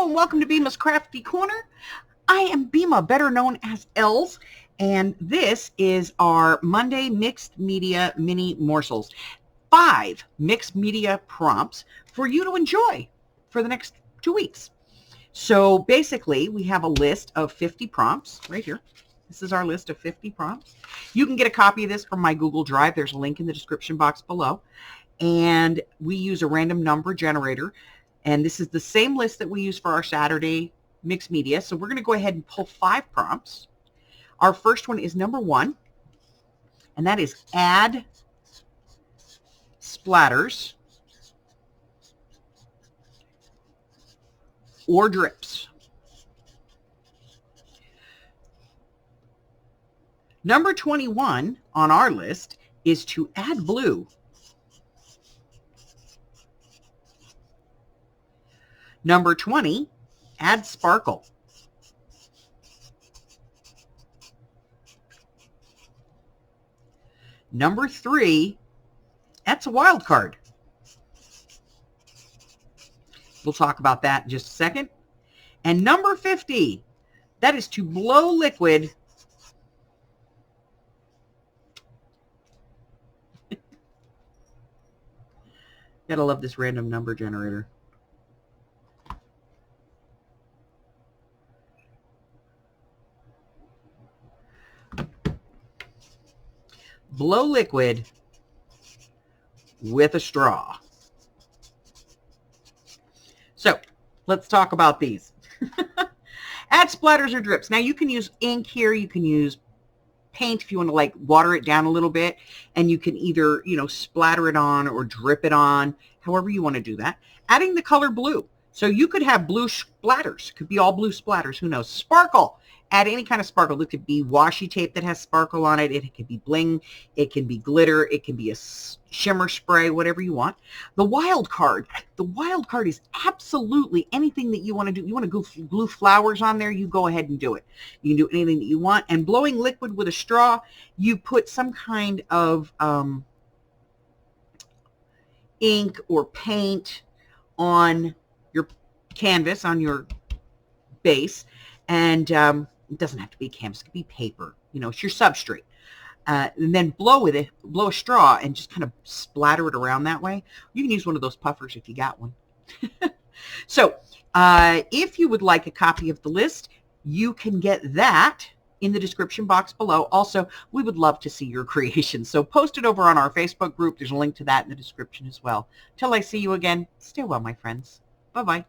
Hello and welcome to Bima's Crafty Corner. I am Bima, better known as Els, and this is our Monday Mixed Media Mini Morsels. 5 mixed media prompts for you to enjoy for the next 2 weeks. So basically, we have a list of 50 prompts right here. This is our list of 50 prompts. You can get a copy of this from my Google Drive. There's a link in the description box below. And we use a random number generator. And this is the same list that we use for our Saturday mixed media. So we're going to go ahead and pull 5 prompts. Our first one is number 1, and that is add splatters or drips. Number 21 on our list is to add blue. Number 20, add sparkle. Number 3, that's a wild card. We'll talk about that in just a second. And number 50, that is to blow liquid. Gotta love this random number generator. Blow liquid with a straw. So let's talk about these. Add splatters or drips. Now you can use ink here. You can use paint if you want to like water it down a little bit, and you can either, splatter it on or drip it on, however you want to do that. Adding the color blue. So you could have blue splatters. It could be all blue splatters. Who knows? Sparkle. Add any kind of sparkle. It could be washi tape that has sparkle on it. It could be bling. It can be glitter. It can be a shimmer spray, whatever you want. The wild card. The wild card is absolutely anything that you want to do. You want to glue flowers on there, you go ahead and do it. You can do anything that you want. And blowing liquid with a straw, you put some kind of ink or paint on your canvas, on your base, and it doesn't have to be canvas, it could be paper, it's your substrate, and then blow a straw and just kind of splatter it around that way. You can use one of those puffers if you got one. So if you would like a copy of the list, you can get that in the description box below. Also, we would love to see your creations, so post it over on our Facebook group. There's a link to that in the description as well. Till I see you again, stay well, my friends. Bye-bye.